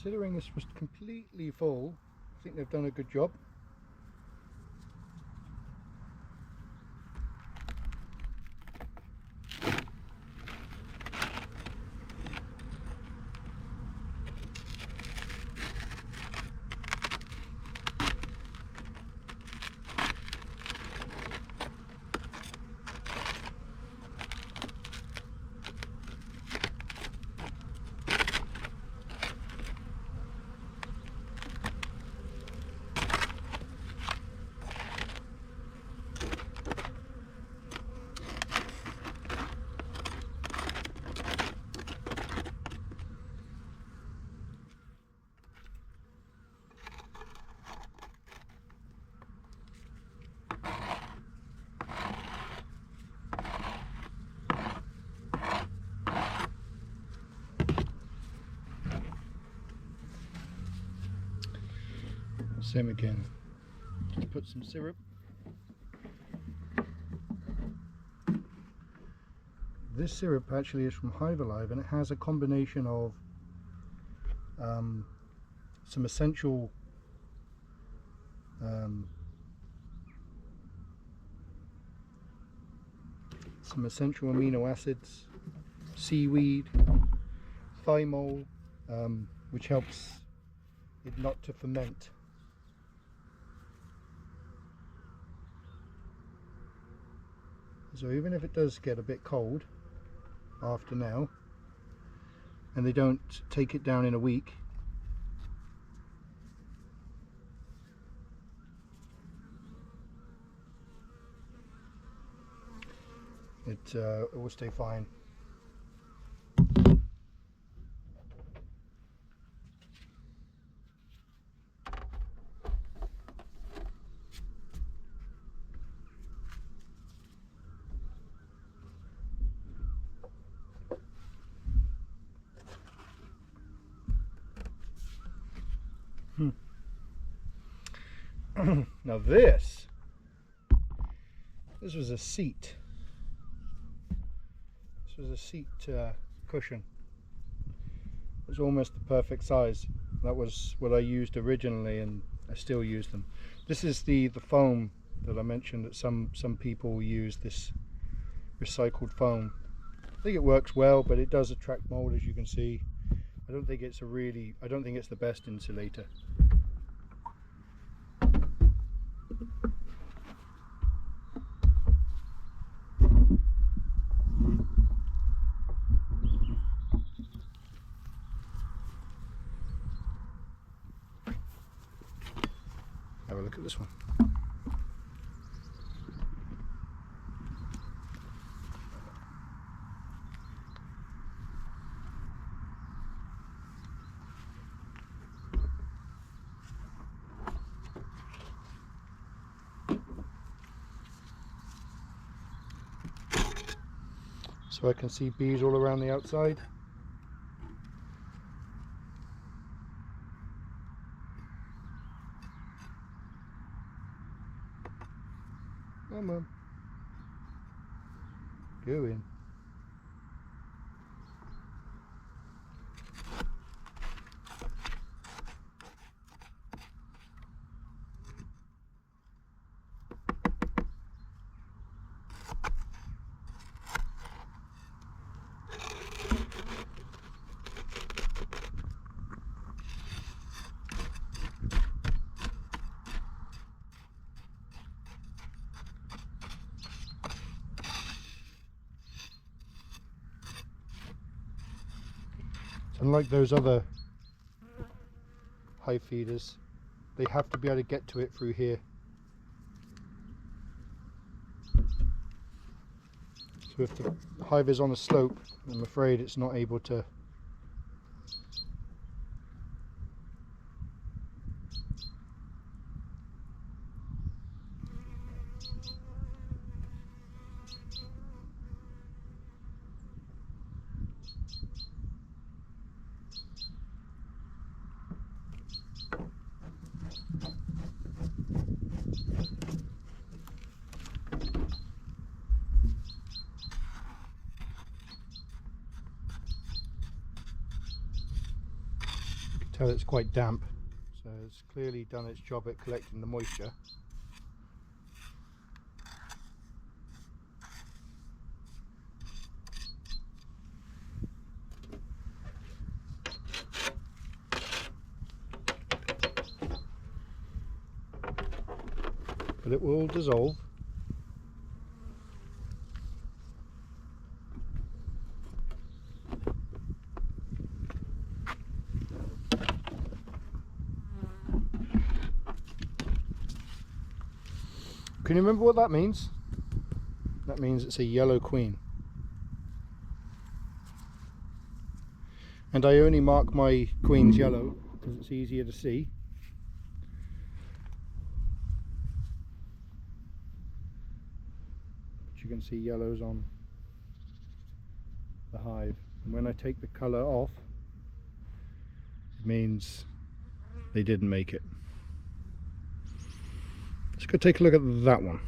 Considering this was completely full, I think they've done a good job. Same again. Just put some syrup. This syrup actually is from Hive Alive, and it has a combination of some essential amino acids, seaweed, thymol, which helps it not to ferment. So even if it does get a bit cold after now, and they don't take it down in a week, it will stay fine. Now this was a seat. This was a seat cushion. It was almost the perfect size. That was what I used originally, and I still use them. This is the foam that I mentioned that some people use, this recycled foam. I think it works well, but it does attract mold, as you can see. I don't think it's the best insulator. Have a look at this one. So I can see bees all around the outside. Come on. Go in. Unlike those other hive feeders, they have to be able to get to it through here. So if the hive is on a slope, I'm afraid it's not able to. tell it's quite damp, so it's clearly done its job at collecting the moisture. But it will dissolve. Can you remember what that means? That means it's a yellow queen. And I only mark my queens yellow because it's easier to see. But you can see yellows on the hive. And when I take the colour off, it means they didn't make it. Let's go take a look at that one.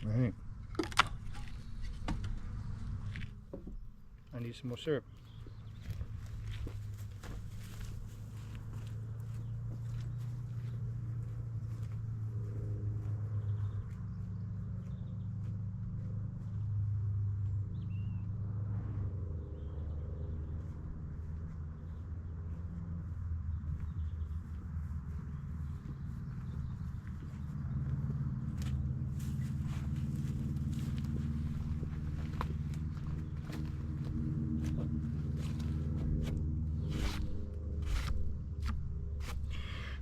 Right. I need some more syrup.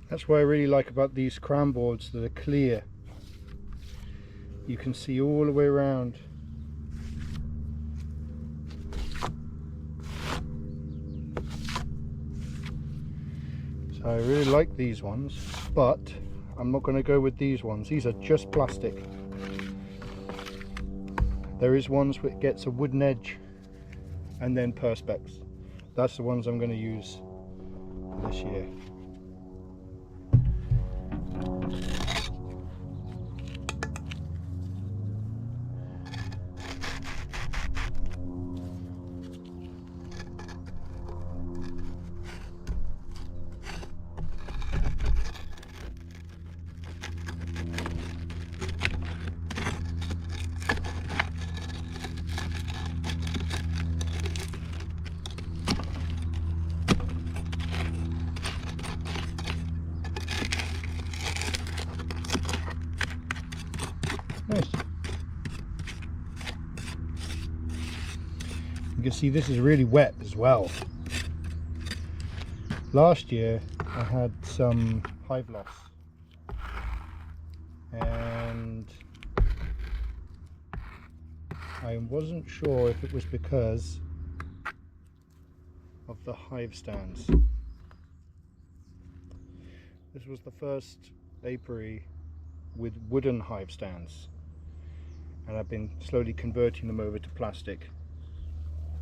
That's what I really like about these crown boards, that are clear. You can see all the way around. So I really like these ones, but I'm not going to go with these ones. These are just plastic. There is ones that gets a wooden edge and then perspex. That's the ones I'm going to use this year. Nice. You can see this is really wet as well. Last year I had some hive loss, and I wasn't sure if it was because of the hive stands. This was the first apiary with wooden hive stands, and I've been slowly converting them over to plastic.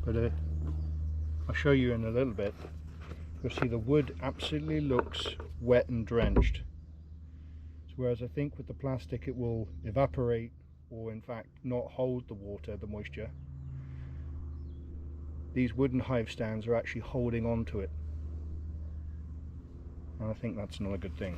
But I'll show you in a little bit. You'll see the wood absolutely looks wet and drenched. So whereas I think with the plastic it will evaporate, or in fact not hold the water, the moisture, these wooden hive stands are actually holding on to it. And I think that's not a good thing.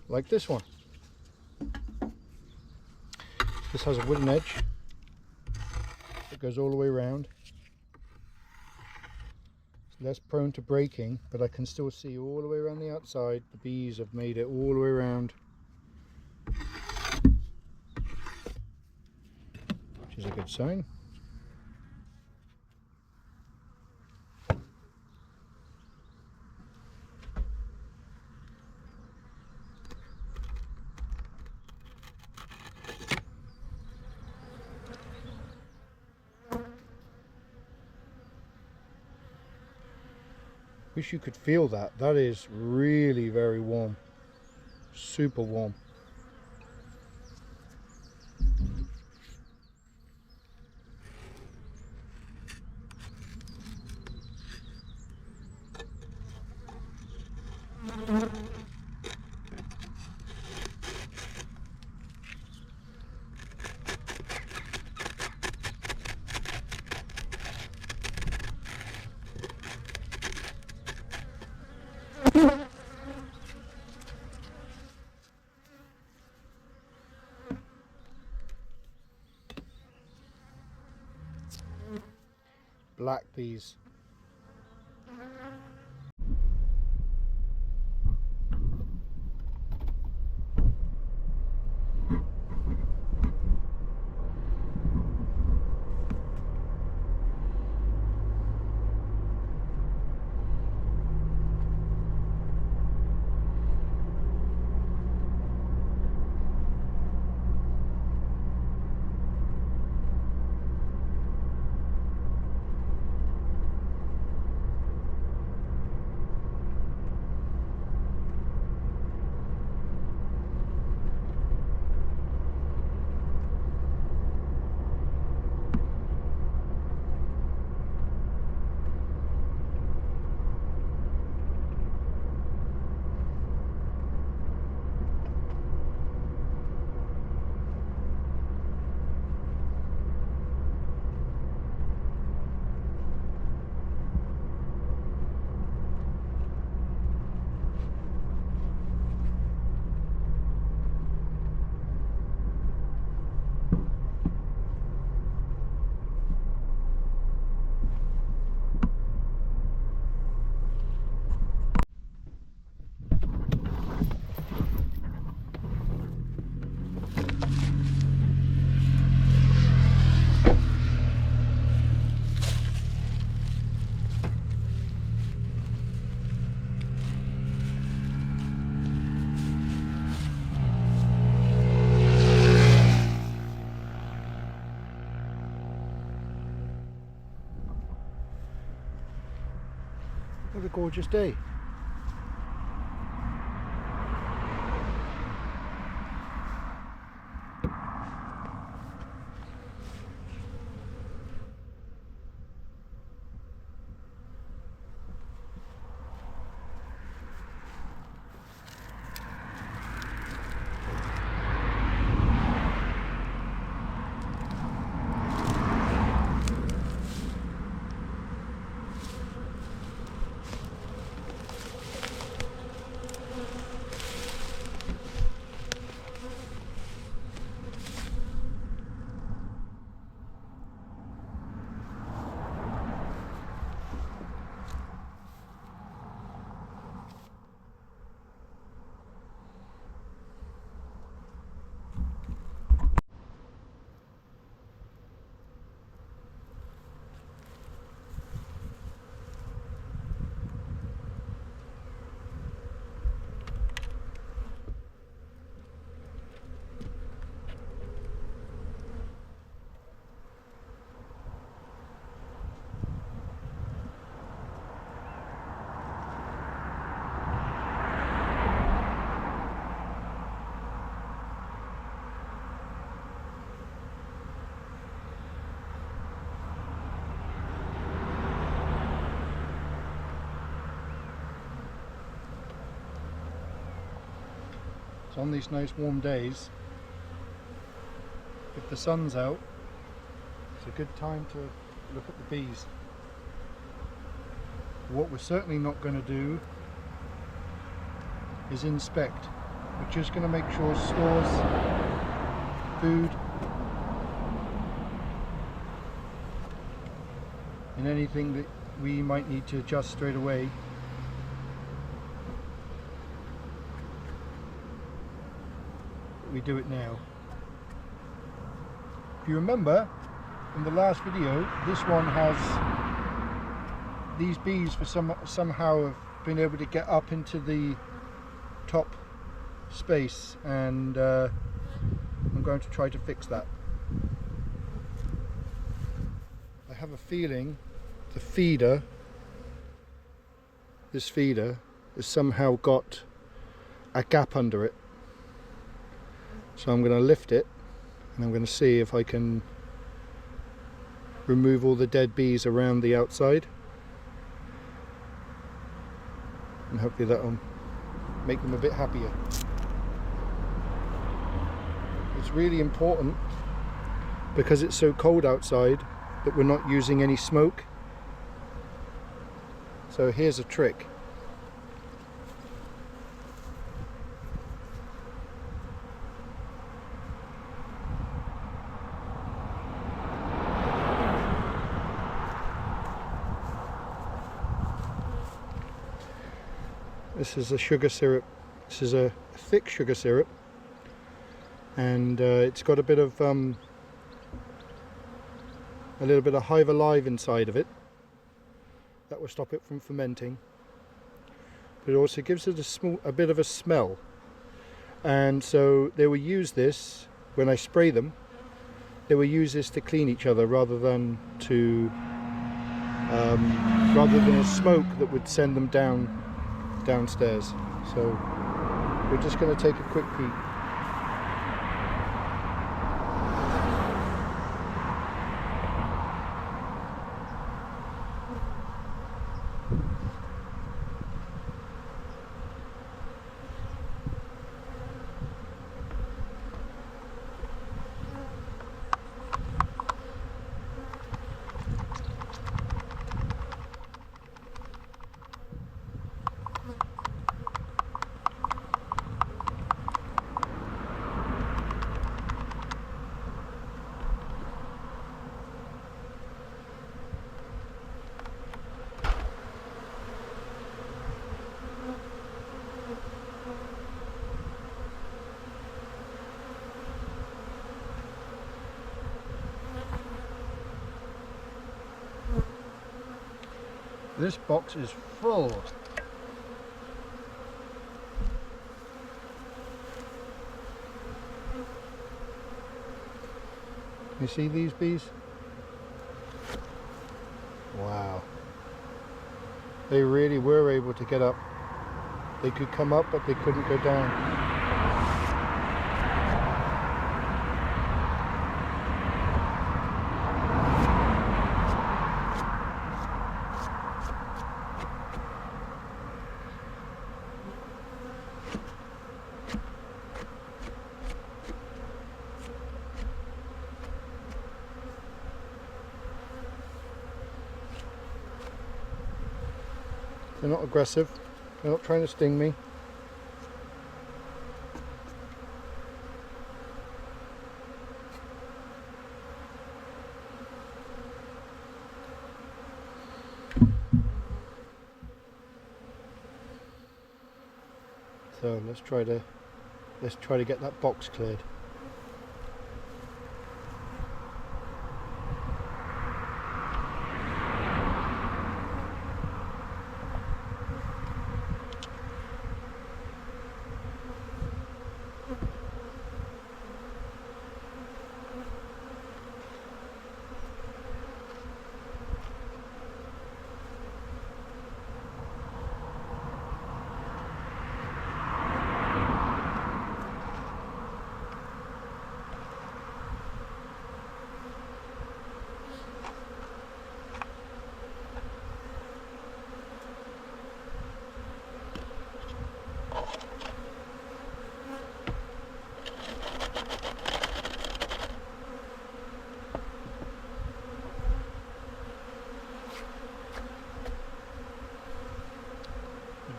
like this one. This has a wooden edge that goes all the way around. It's less prone to breaking, but I can still see all the way around the outside. The bees have made it all the way around, which is a good sign. Wish you could feel that. That is really very warm, super warm. Black bees. What a gorgeous day. On these nice warm days, if the sun's out, it's a good time to look at the bees. What we're certainly not going to do is inspect. We're just going to make sure stores, food, and anything that we might need to adjust straight away. We do it now. If you remember in the last video, this one has these bees somehow have been able to get up into the top space, and I'm going to try to fix that. I have a feeling the feeder, this feeder, has somehow got a gap under it. So I'm going to lift it and I'm going to see if I can remove all the dead bees around the outside, and hopefully that'll make them a bit happier. It's really important, because it's so cold outside, that we're not using any smoke. So here's a trick. This is a sugar syrup. This is a thick sugar syrup, and it's got a bit of a little bit of hive alive inside of it. That will stop it from fermenting. But it also gives it a bit of a smell, and so they will use this when I spray them. They will use this to clean each other rather than a smoke that would send them downstairs. So we're just going to take a quick peek. This box is full. You see these bees? Wow. They really were able to get up. They could come up, but they couldn't go down. They're not aggressive, they're not trying to sting me. So let's try to get that box cleared.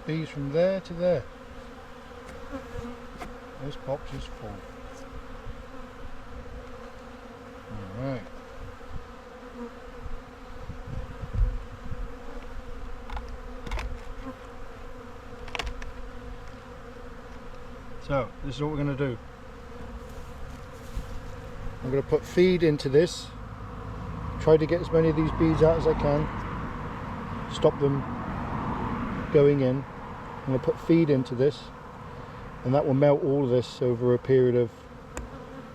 Bees from there to there. This box is full. Alright. So, this is what we're going to do. I'm going to put feed into this. Try to get as many of these bees out as I can. Stop them going in. I'm going to put feed into this, and that will melt all of this over a period of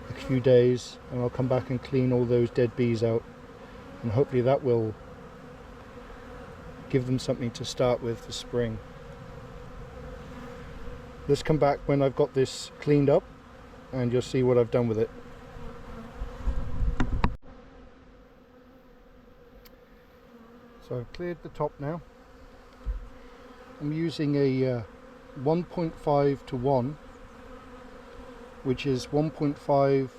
a few days, and I'll come back and clean all those dead bees out, and hopefully that will give them something to start with for spring. Let's come back when I've got this cleaned up and you'll see what I've done with it. So I've cleared the top now. I'm using a 1.5 to 1, which is 1.5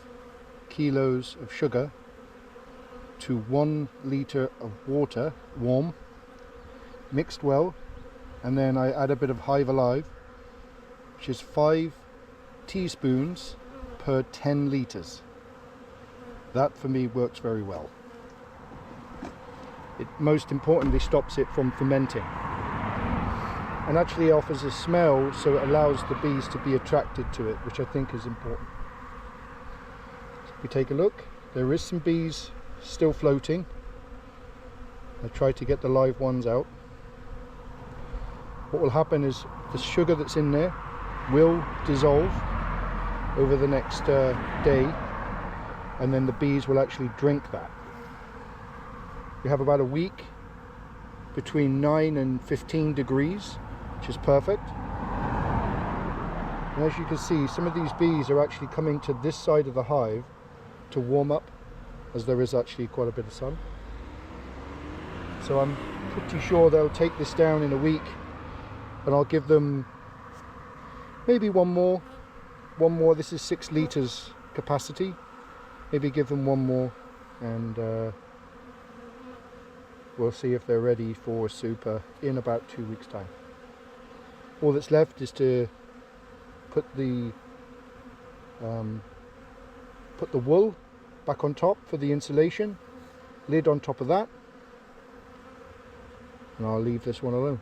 kilos of sugar to 1 litre of water, warm, mixed well, and then I add a bit of Hive Alive, which is 5 teaspoons per 10 litres. That for me works very well. It most importantly stops it from fermenting, and actually offers a smell, so it allows the bees to be attracted to it, which I think is important. So if we take a look, there is some bees still floating. I try to get the live ones out. What will happen is the sugar that's in there will dissolve over the next day, and then the bees will actually drink that. We have about a week between 9 and 15 degrees, which is perfect. And as you can see, some of these bees are actually coming to this side of the hive to warm up, as there is actually quite a bit of sun. So I'm pretty sure they'll take this down in a week, and I'll give them maybe one more. This is 6 litres capacity. Maybe give them one more, and we'll see if they're ready for super in about 2 weeks' time. All that's left is to put the wool back on top for the insulation, lid on top of that, and I'll leave this one alone.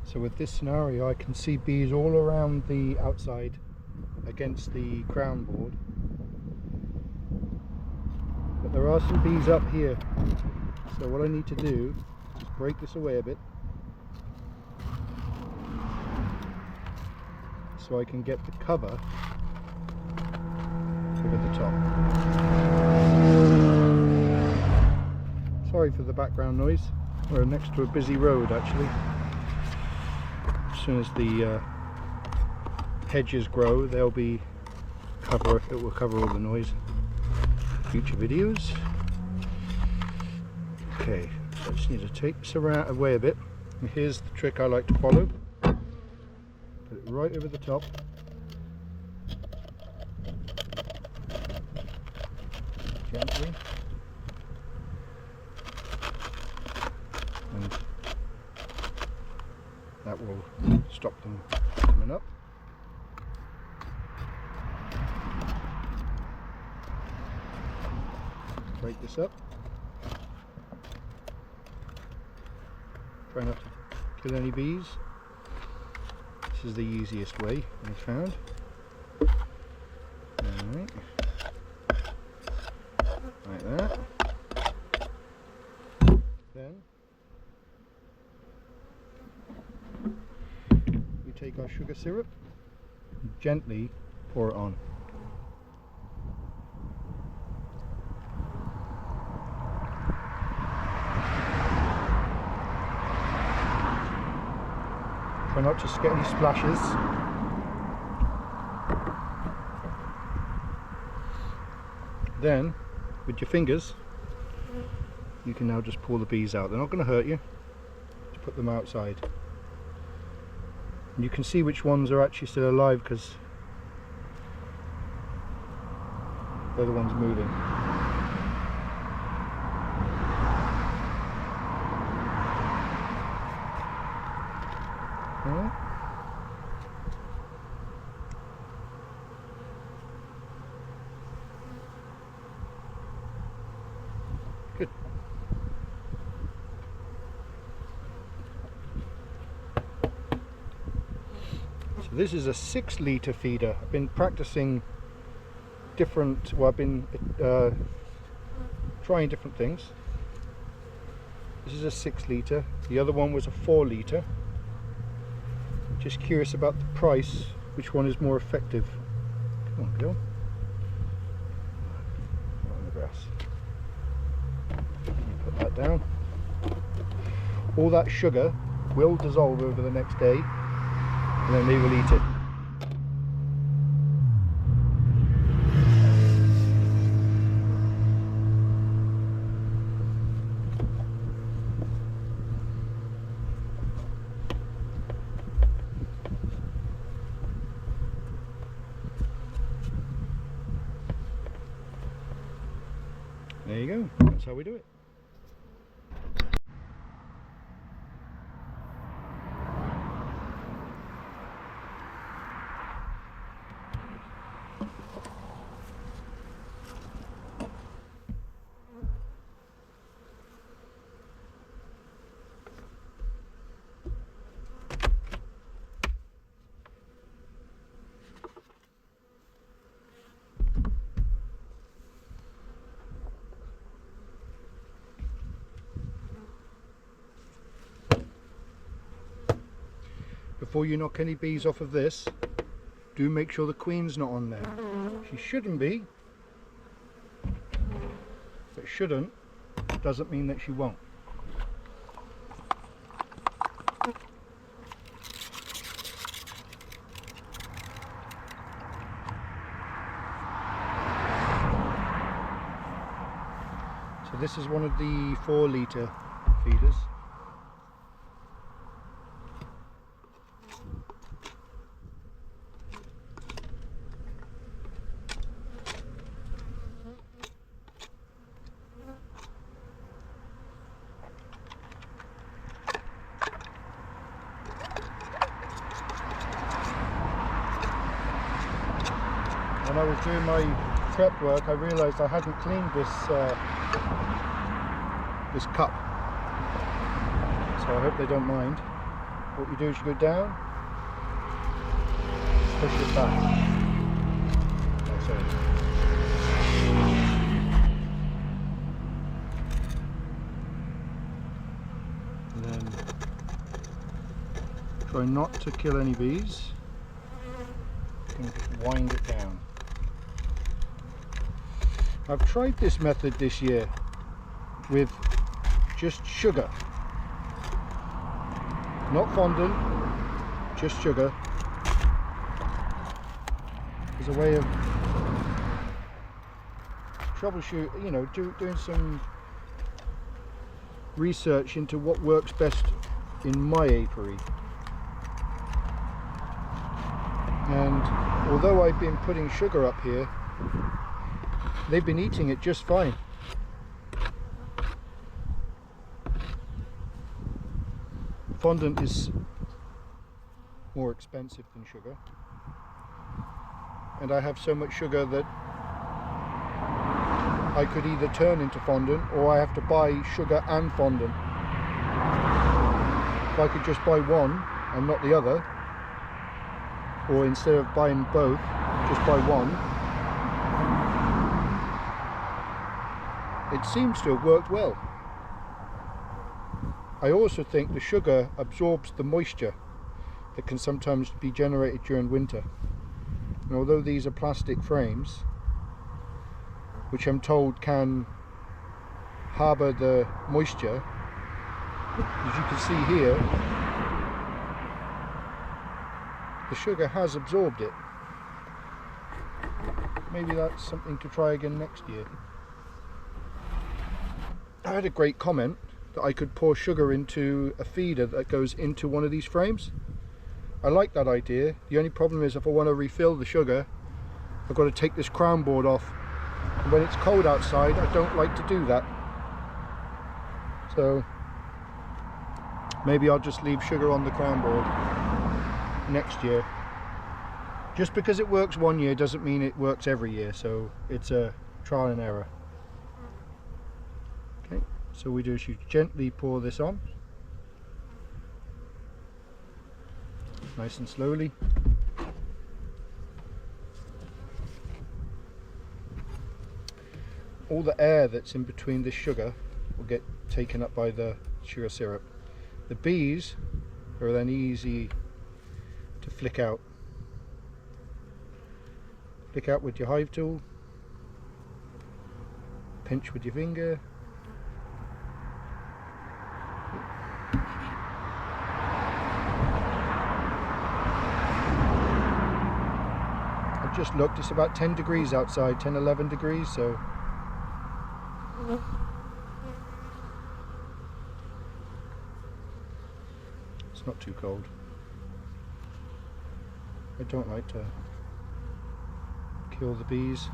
So with this scenario, I can see bees all around the outside against the crown board, but there are some bees up here. So what I need to do is break this away a bit so I can get the cover over the top. Sorry for the background noise. We're next to a busy road actually. As soon as the hedges grow, it will cover all the noise in future videos. Okay, so I just need to take this away a bit. And here's the trick I like to follow. Put it right over the top. Gently. And that will stop them coming up. Break this up. Try not to kill any bees. This is the easiest way I found. Alright. Like that. Then Take our sugar syrup and gently pour it on. Try not to get any splashes. Then, with your fingers, you can now just pull the bees out. They're not going to hurt you. Just put them outside. And you can see which ones are actually still alive because they're the ones moving. Alright. Good. So this is a 6-litre feeder. I've been practicing different, well, I've been trying different things. This is a 6-litre. The other one was a 4-litre. Just curious about the price, which one is more effective. Come on, Bill. On the grass. Put that down. All that sugar will dissolve over the next day, and then they will eat it. There you go, that's how we do it. Before you knock any bees off of this, do make sure the queen's not on there. She shouldn't be, but shouldn't doesn't mean that she won't. So this is one of the 4-litre feeders. When I was doing my prep work, I realised I hadn't cleaned this this cup, so I hope they don't mind. What you do is you go down, push it back. That's it. And then try not to kill any bees. And just wind it down. I've tried this method this year with just sugar, not fondant, just sugar, as a way of troubleshoot, you know, doing some research into what works best in my apiary. And although I've been putting sugar up here, they've been eating it just fine. Fondant is more expensive than sugar, and I have so much sugar that I could either turn into fondant or I have to buy sugar and fondant. If I could just buy one and not the other, or instead of buying both, just buy one, it seems to have worked well. I also think the sugar absorbs the moisture, that can sometimes be generated during winter. And although these are plastic frames, which I'm told can harbour the moisture, as you can see here, the sugar has absorbed it. Maybe that's something to try again next year. I had a great comment that I could pour sugar into a feeder that goes into one of these frames. I like that idea. The only problem is if I want to refill the sugar, I've got to take this crown board off. And when it's cold outside, I don't like to do that. So maybe I'll just leave sugar on the crown board next year. Just because it works one year doesn't mean it works every year, so it's a trial and error. Okay, so we do is you gently pour this on, nice and slowly. All the air that's in between the sugar will get taken up by the sugar syrup. The bees are then easy to flick out. Flick out with your hive tool, pinch with your finger. I've just looked, it's about 10 degrees outside, 10, 11 degrees, so it's not too cold. I don't like to kill the bees.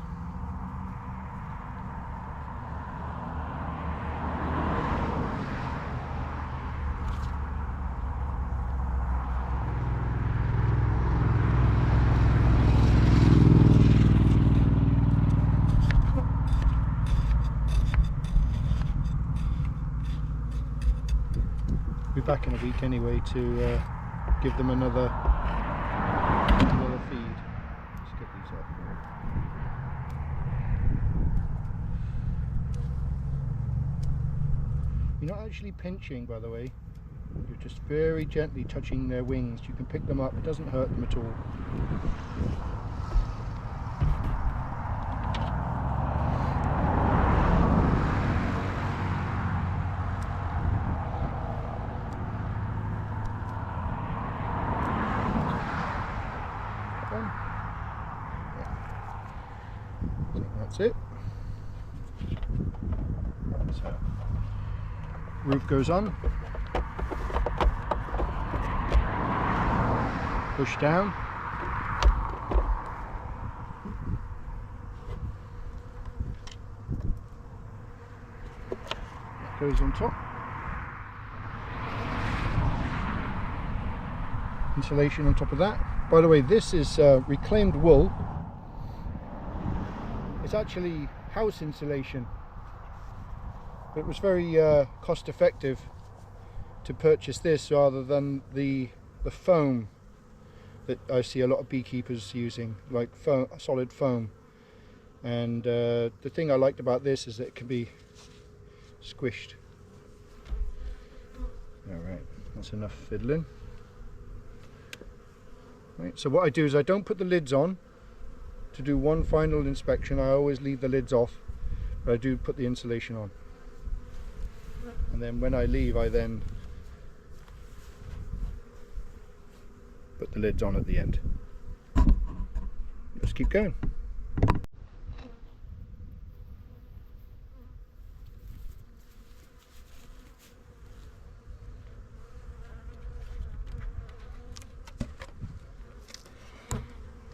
Be back in a week anyway to give them another feed. Let's get these off. You're not actually pinching, by the way. You're just very gently touching their wings. You can pick them up, it doesn't hurt them at all. I think that's it. So, roof goes on, push down, that goes on top, insulation on top of that. By the way, this is reclaimed wool. It's actually house insulation. It was very cost effective to purchase this rather than the foam that I see a lot of beekeepers using, like foam, solid foam. And the thing I liked about this is that it can be squished. Alright, that's enough fiddling. Right, so what I do is I don't put the lids on to do one final inspection. I always leave the lids off, but I do put the insulation on. And then when I leave, I then put the lids on at the end. Let's keep going.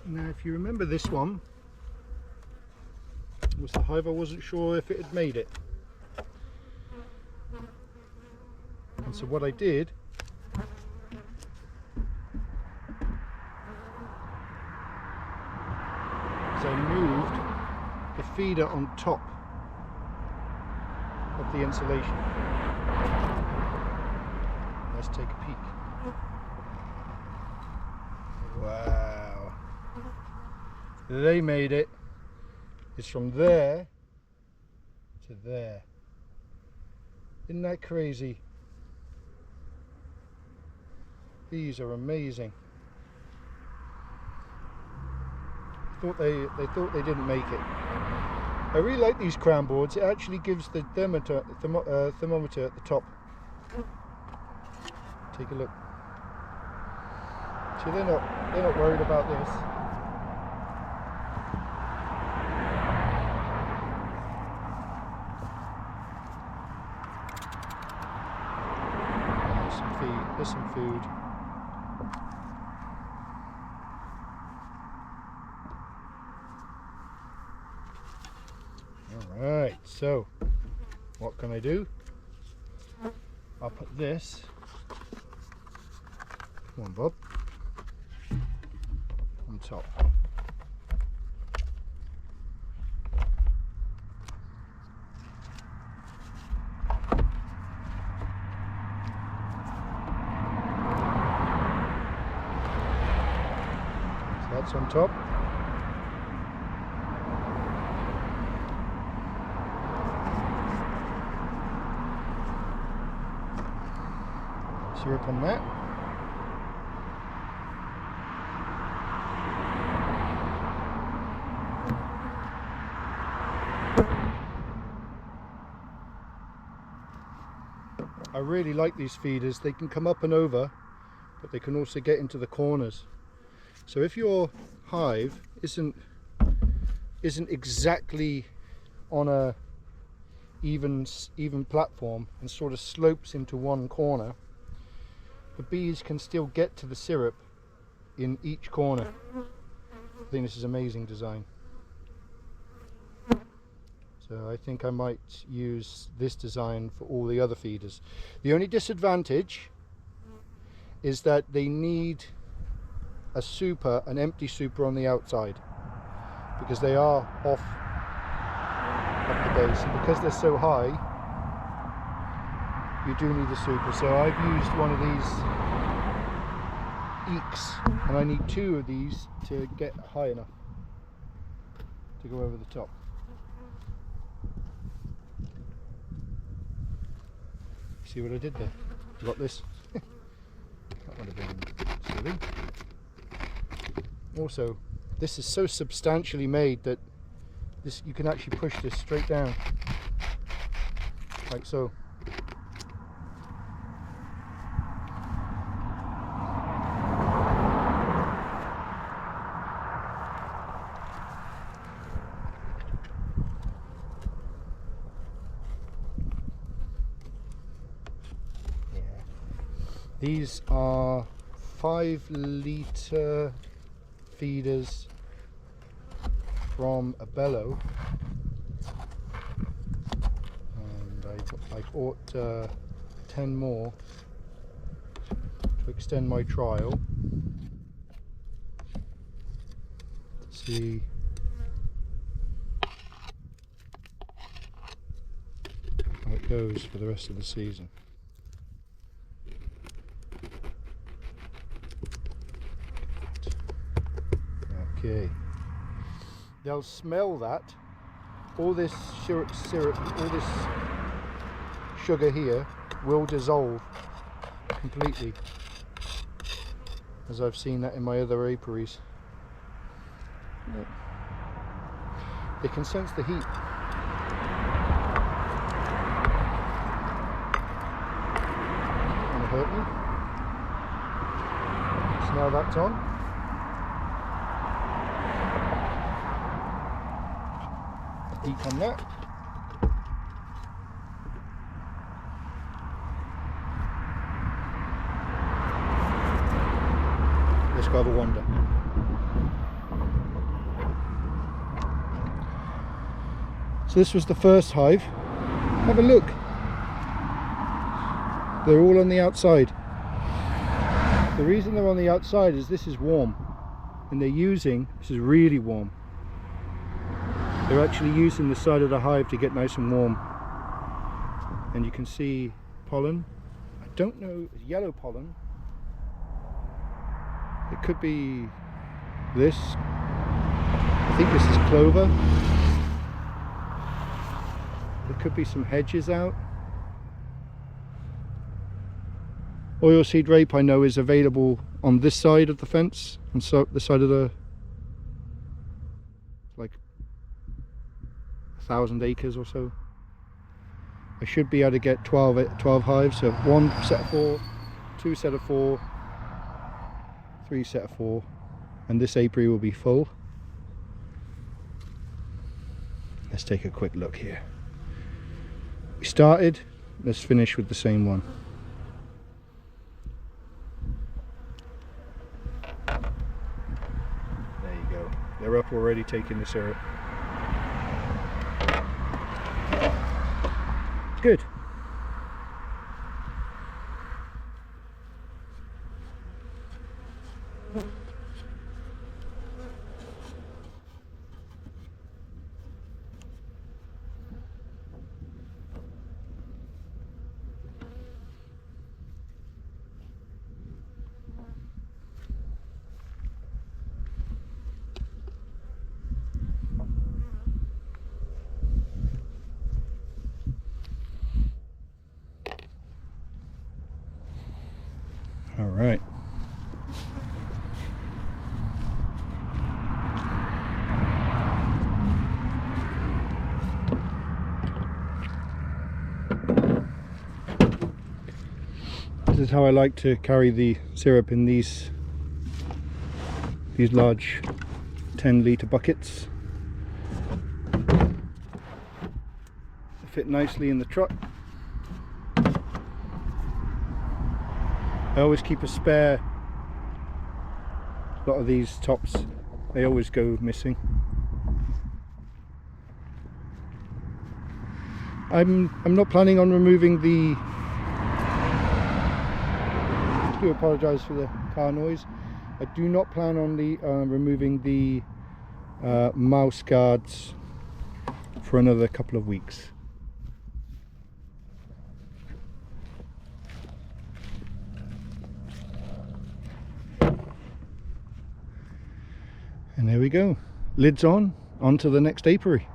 Now, if you remember, this one was the hive I wasn't sure if it had made it. And so what I did is I moved the feeder on top of the insulation. Let's take a peek. Wow. They made it. It's from there to there. Isn't that crazy? These are amazing. They thought they didn't make it. I really like these crown boards. It actually gives the thermometer at the top. Take a look. So they're not worried about this. There's some food. Alright, so what can I do? I'll put this, come on Bob, on top. That's on top. Syrup on that. I really like these feeders. They can come up and over, but they can also get into the corners. So if your hive isn't exactly on a even platform and sort of slopes into one corner, the bees can still get to the syrup in each corner. I think this is amazing design. So I think I might use this design for all the other feeders. The only disadvantage is that they need an empty super on the outside, because they are off at the base, and because they're so high you do need a super. So I've used one of these eeks, and I need 2 of these to get high enough to go over the top. See what I did there? I got this. That would have been silly. Also, this is so substantially made that you can actually push this straight down, like so. Yeah. These are 5-litre feeders from a bellow, and I bought 10 more to extend my trial, to see how it goes for the rest of the season. Okay, they'll smell that. All this syrup, all this sugar here will dissolve completely, as I've seen that in my other apiaries. They can sense the heat. Not gonna hurt me. So now that's on. Eek on that. Let's go have a wander. So this was the first hive. Have a look. They're all on the outside. The reason they're on the outside is this is warm, and this is really warm. They're actually using the side of the hive to get nice and warm. And you can see pollen. I don't know, yellow pollen. It could be this. I think this is clover. There could be some hedges out. Oilseed rape I know is available on this side of the fence, and so the side of the, like 1,000 acres or so. I should be able to get 12 hives, so 1 set of 4, 2 set of 4, 3 set of 4, and this apiary will be full. Let's take a quick look here. We started, let's finish with the same one. There you go. They're up already taking the syrup. Good. All right. This is how I like to carry the syrup in these large 10-litre buckets. They fit nicely in the truck. I always keep a spare. A lot of these tops, they always go missing. I'm not planning on removing the, I do apologise for the car noise. I do not plan on removing the mouse guards for another couple of weeks. And there we go, lids on to the next apiary.